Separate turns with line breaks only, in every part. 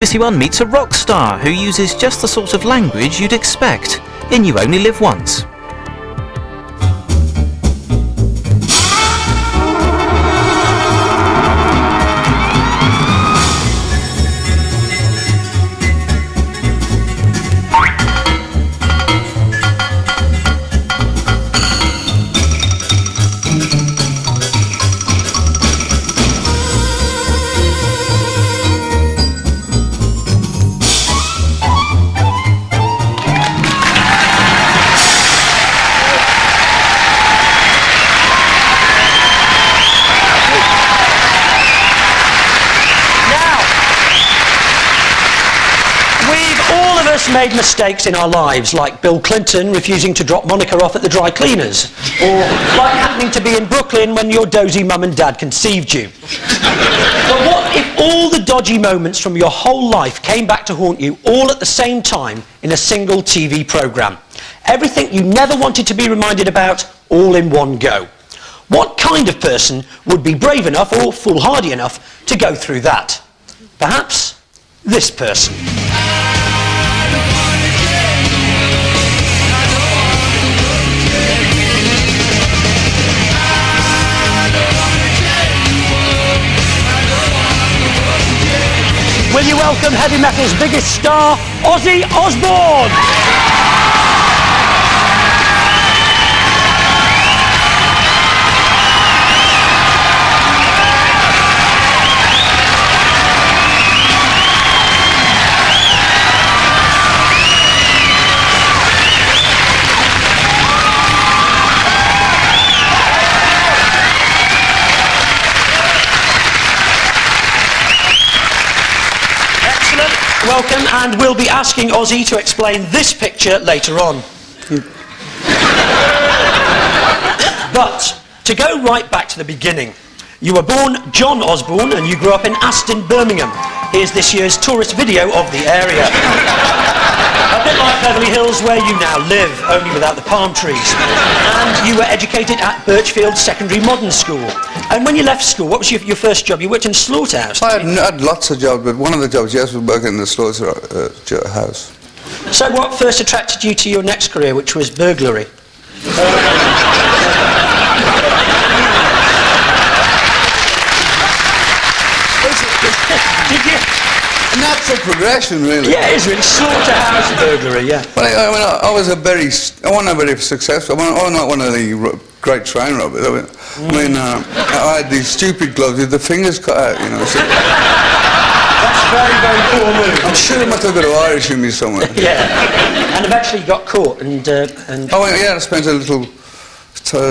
One meets a rock star who uses just the sort of language you'd expect in You Only Live Once.
Made mistakes in our lives, like Bill Clinton refusing to drop Monica off at the dry cleaners, or like happening to be in Brooklyn when your dozy mum and dad conceived you. But what if all the dodgy moments from your whole life came back to haunt you all at the same time in a single TV programme? Everything you never wanted to be reminded about, all in one go. What kind of person would be brave enough or foolhardy enough to go through that? Perhaps this person. Will you welcome heavy metal's biggest star, Ozzy Osbourne? Welcome, and we'll be asking Ozzy to explain this picture later on. But to go right back to the beginning, you were born John Osbourne and you grew up in Aston, Birmingham. Here's this year's tourist video of the area. A bit like Beverly Hills, where you now live, only without the palm trees. And you were educated at Birchfield Secondary Modern School. And when you left school, what was your first job? You worked in a slaughterhouse.
I had lots of jobs, but one of the jobs, yes, was working in the slaughterhouse.
So what first attracted you to your next career, which was burglary? Did you?
A natural progression, really.
Yeah, it is really. Slaughterhouse burglary, yeah.
But I wasn't very successful. I was not one of the great train robbers. I had these stupid gloves with the fingers cut out, you know. So
that's very, very poor move.
I'm sure there must have got an Irish in me somewhere.
Yeah. And eventually you got caught and...
Oh, yeah, I spent a little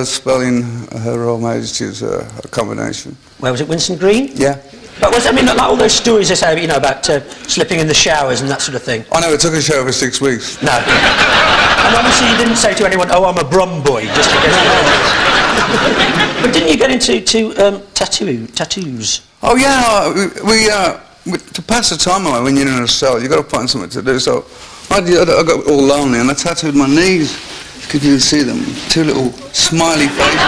spell in Her Royal Majesty's accommodation.
Where was it, Winston Green?
Yeah.
But like all those stories they say, you know, about slipping in the showers and that sort of thing.
I never took a shower for 6 weeks.
No. And obviously you didn't say to anyone, oh, I'm a Brum boy, just to get it. But didn't you get into tattoos?
Oh, yeah, to pass the time away when you're in a cell, you've got to find something to do. So I got all lonely and I tattooed my knees. Could you see them? Two little smiley faces.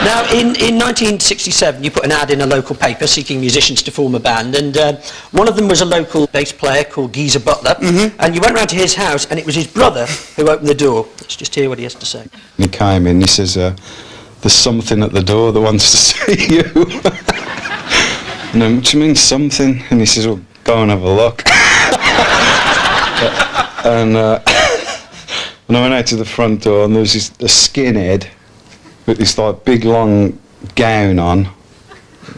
Now, in 1967, you put an ad in a local paper seeking musicians to form a band, and one of them was a local bass player called Geezer Butler, and you went round to his house, and it was his brother who opened the door. Let's just hear what he has to say.
He came in, he says, there's something at the door that wants to see you. And I, what do you mean, something? And he says, well, go and have a look. And when I went out to the front door, and there was a skinhead with this like big long gown on.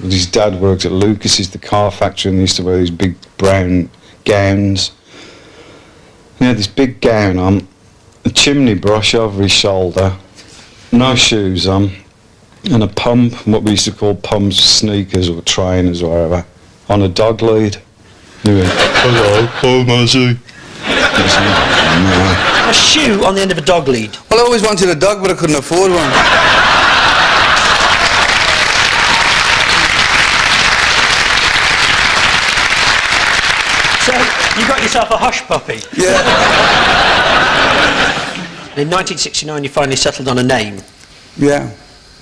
His dad worked at Lucas's, the car factory, and he used to wear these big brown gowns. And he had this big gown on, a chimney brush over his shoulder, no shoes on, and a pump, what we used to call pumps, sneakers or trainers or whatever, on a dog lead. He went, hello, Ozzy.
A shoe on the end of a dog lead?
Well, I always wanted a dog, but I couldn't afford one.
So, you got yourself a hush puppy?
Yeah.
In 1969 you finally settled on a name.
Yeah.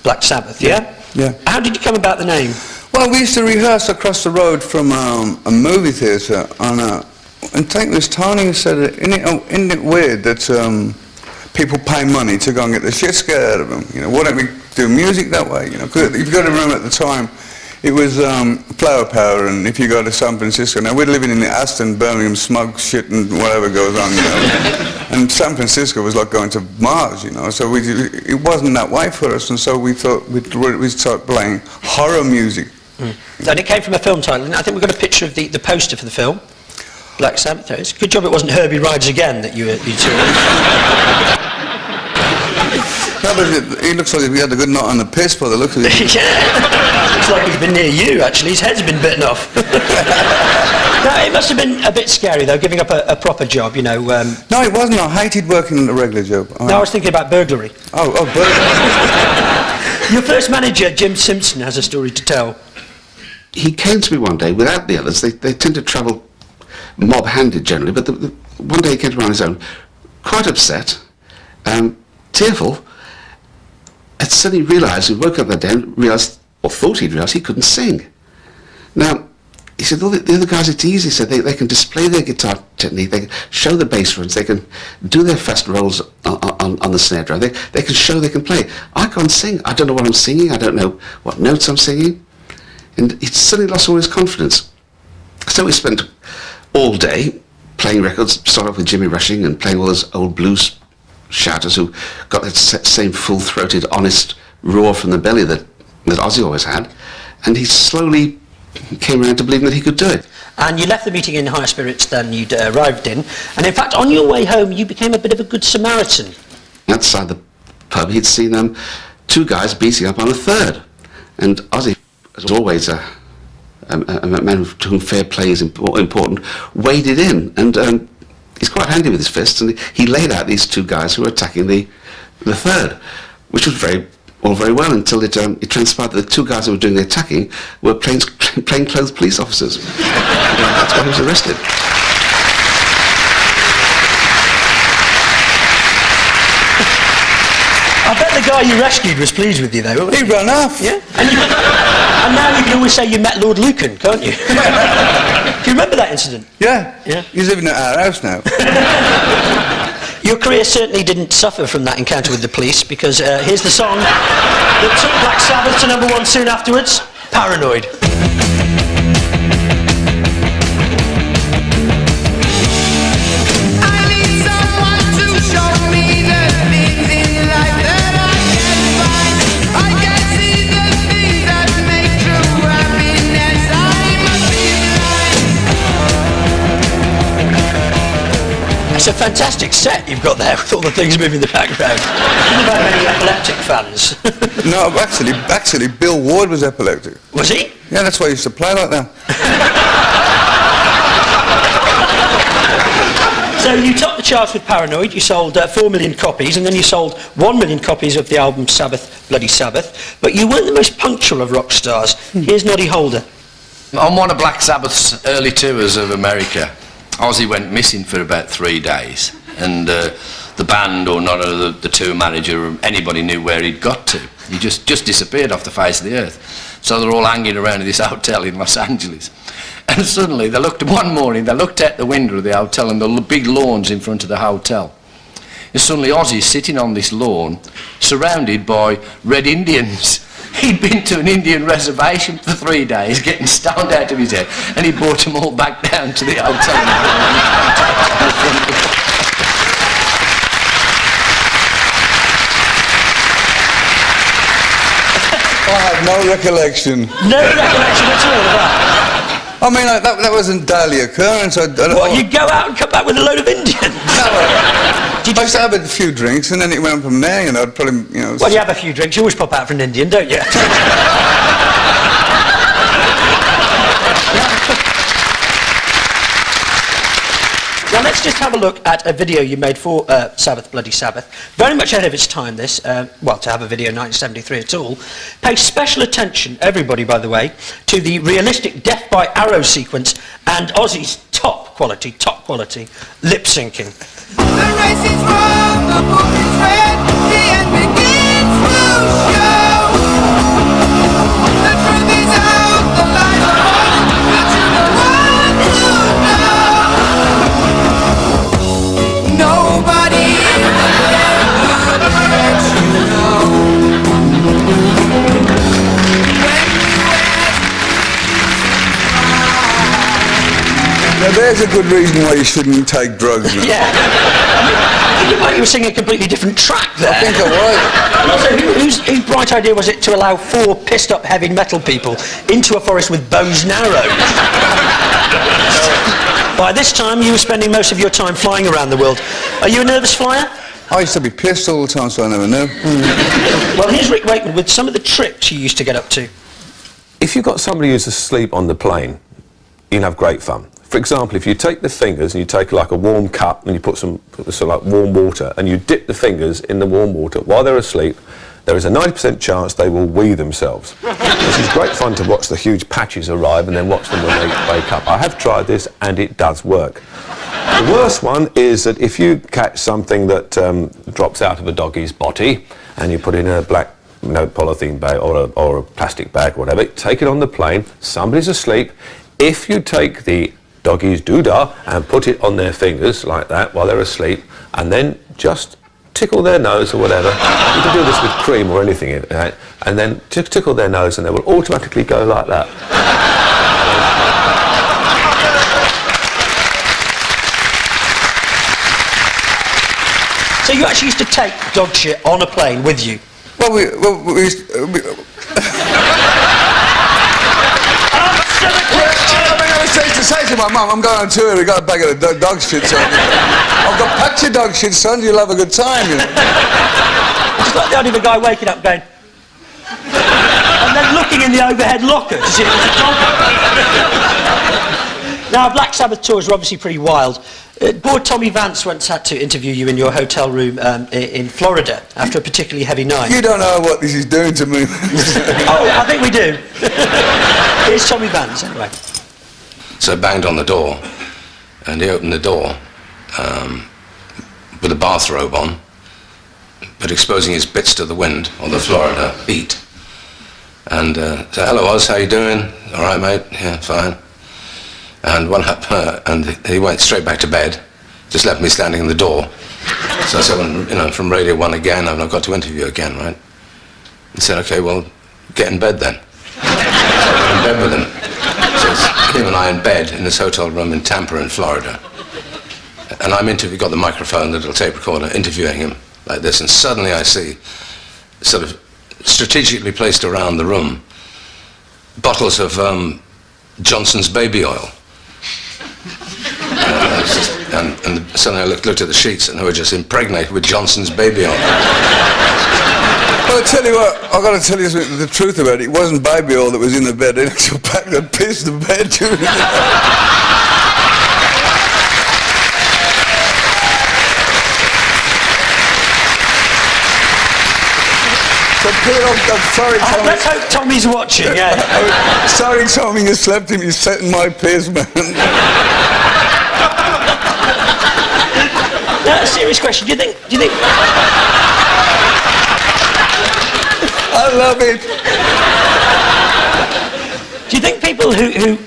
Black Sabbath, yeah?
Yeah.
How did you come about the name?
Well, we used to rehearse across the road from a movie theatre and take this Tony who said, isn't it weird that people pay money to go and get the shit scared out of them? You know, why don't we do music that way? You know, 'cause you've got to remember at the time it was flower power, and if you go to San Francisco, now we're living in the Aston, Birmingham, smug shit and whatever goes on, you know. And San Francisco was like going to Mars, you know, so it wasn't that way for us, and so we thought we'd start playing horror music.
And it came from a film title, and I think we've got a picture of the poster for the film. Black Sabbath. It's a good job it wasn't Herbie Rides Again that you two.
No, but he looks like he had a good knot on the piss for the look of it.
Yeah. Looks like he's been near you, actually. His head's been bitten off. No, it must have been a bit scary, though, giving up a proper job, you know.
No, it wasn't. I hated working a regular job.
No, I was thinking about burglary.
Oh, burglary.
Your first manager, Jim Simpson, has a story to tell.
He came to me one day without the others. They tend to travel mob-handed generally, but one day he came to me on his own, quite upset, tearful, and suddenly realised, he woke up that day and realised, or thought he'd realised, he couldn't sing. Now, he said, the other guys, it's easy. He said, they can display their guitar technique, they can show the bass runs, they can do their fast rolls on the snare drum, they can show they can play. I can't sing. I don't know what I'm singing, I don't know what notes I'm singing. And he suddenly lost all his confidence. So we spent all day playing records, started off with Jimmy Rushing and playing all those old blues shouters who got that same full-throated, honest roar from the belly that Ozzy always had. And he slowly came around to believing that he could do it.
And you left the meeting in higher spirits than you'd arrived in. And in fact, on your way home, you became a bit of a good Samaritan.
Outside the pub, he'd seen two guys beating up on a third. And Ozzy, as always a man to whom fair play is important, waded in, and he's quite handy with his fists, and he laid out these two guys who were attacking the third, which was all very well until it transpired that the two guys who were doing the attacking were plainclothes police officers. That's why he was arrested.
I bet the guy you rescued was pleased with you, though.
He ran off.
Yeah. And now you can always say you met Lord Lucan, can't you? Do you remember that incident?
Yeah.
Yeah.
He's living at our house now.
Your career certainly didn't suffer from that encounter with the police, because here's the song that took Black Sabbath to #1 soon afterwards, Paranoid. It's a fantastic set you've got there with all the things moving in the background. Have you had many epileptic fans?
No, actually, Bill Ward was epileptic.
Was he?
Yeah, that's why he used to play like that.
So you topped the charts with Paranoid, you sold 4 million copies, and then you sold 1 million copies of the album Sabbath, Bloody Sabbath, but you weren't the most punctual of rock stars. Here's Noddy Holder.
On one of Black Sabbath's early tours of America, Ozzy went missing for about 3 days, and the band or none of the tour manager or anybody knew where he'd got to. He just disappeared off the face of the earth. So they're all hanging around in this hotel in Los Angeles. And suddenly one morning they looked out the window of the hotel, and the big lawns in front of the hotel. And suddenly Ozzy's sitting on this lawn surrounded by Red Indians. He'd been to an Indian reservation for 3 days, getting stoned out of his head, and he brought them all back down to the hotel.
I have no recollection.
No recollection at all of that.
I mean, that wasn't daily occurrence.
What, you go out and come back with a load of Indians?
No. I used to have a few drinks, and then it went from there, you know. I'd probably, you know...
Well, you have a few drinks, you always pop out for an Indian, don't you? Now let's just have a look at a video you made for Sabbath, Bloody Sabbath. Very much ahead of its time, this. Well, to have a video in 1973 at all. Pay special attention, everybody, by the way, to the realistic death by arrow sequence and Ozzy's top quality, lip syncing.
The race is wrong, the book is read, the end begins to show. The truth is out.
Now there's a good reason why you shouldn't take drugs now.
Yeah. I think you were singing a completely different track there.
I think I was.
And also, whose bright idea was it to allow 4 pissed-up heavy metal people into a forest with bows and arrows? By this time, you were spending most of your time flying around the world. Are you a nervous flyer?
I used to be pissed all the time, so I never knew.
Well, here's Rick Wakeman with some of the tricks you used to get up to.
If you've got somebody who's asleep on the plane, you can have great fun. For example, if you take the fingers and you take like a warm cup and you put some like warm water and you dip the fingers in the warm water while they're asleep, there is a 90% chance they will wee themselves. This is great fun to watch the huge patches arrive and then watch them when they wake up. I have tried this and it does work. The worst one is that if you catch something that drops out of a doggy's body and you put it in a black polythene bag or a plastic bag or whatever, take it on the plane, somebody's asleep. If you take the doggy's doodah and put it on their fingers like that while they're asleep and then just tickle their nose or whatever, you can do this with cream or anything, right? And then tickle their nose and they will automatically go like that.
So you actually used to take dog shit on a plane with you?
Well, we used to... I used to say to my mum, I'm going on tour, we got a bag of dog shit, son. I've got packed your dog shit, son, you'll have a good time, you know.
It's like the idea of a guy waking up going... and then looking in the overhead locker to see if there's a dog. Now, Black Sabbath tours are obviously pretty wild. Bored Tommy Vance once had to interview you in your hotel room in Florida after a particularly heavy night.
You don't know what this is doing to me.
Oh, I think we do. Here's Tommy Vance, anyway.
So I banged on the door, and he opened the door with a bathrobe on, but exposing his bits to the wind on the Florida beat. And said, "Hello, Oz, how you doing? All right, mate? Yeah, fine." And went up, and he went straight back to bed, just left me standing in the door. So I said, well, from Radio 1 again, I've got to interview again, right? He said, "Okay, well, get in bed then." So I got in bed with him. So it's him and I in bed in this hotel room in Tampa in Florida. And I'm got the microphone, the little tape recorder, interviewing him like this, and suddenly I see, sort of strategically placed around the room, bottles of Johnson's baby oil. And suddenly I looked at the sheets and they were just impregnated with Johnson's baby oil.
Well, I tell you what, I've got to tell you the truth about it. It wasn't baby oil that was in the bed. They actually packed and pissed the bed during the So, Peter, I'm sorry, Tommy.
Let's hope Tommy's watching, yeah.
Sorry, Tommy, you slept him. You set in my piss, man.
Now, a serious question. Do you think...
I love it.
Do you think people who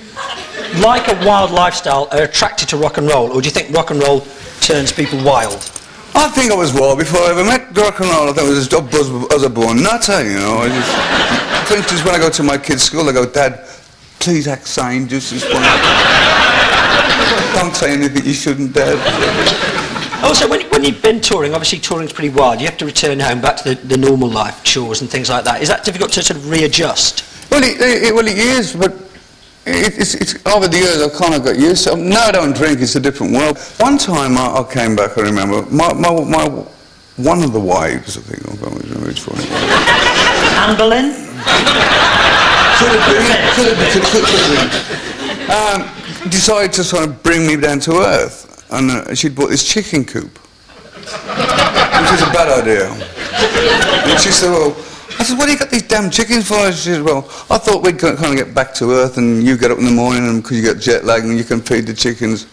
like a wild lifestyle are attracted to rock and roll, or do you think rock and roll turns people wild?
I think I was wild before I ever met rock and roll. I thought I was a born nutter, you know. For instance, when I go to my kids' school, I go, "Dad, please act sane, just this one. Don't say anything you shouldn't, Dad."
Also, when you've been touring, obviously touring's pretty wild. You have to return home back to the normal life, chores and things like that. Is that difficult to sort of readjust?
Well, it is, but it's over the years I've kind of got used to it. Now I don't drink, it's a different world. One time I came back, I remember, my one of the wives, I think, I can't remember which one it was.
Anne Boleyn?
Decided to sort of bring me down to earth. And she'd bought this chicken coop, which is a bad idea. And she said, "Well," I said, "what do you got these damn chickens for?" She said, "Well, I thought we'd kind of get back to earth and you get up in the morning and because you get jet lag and you can feed the chickens."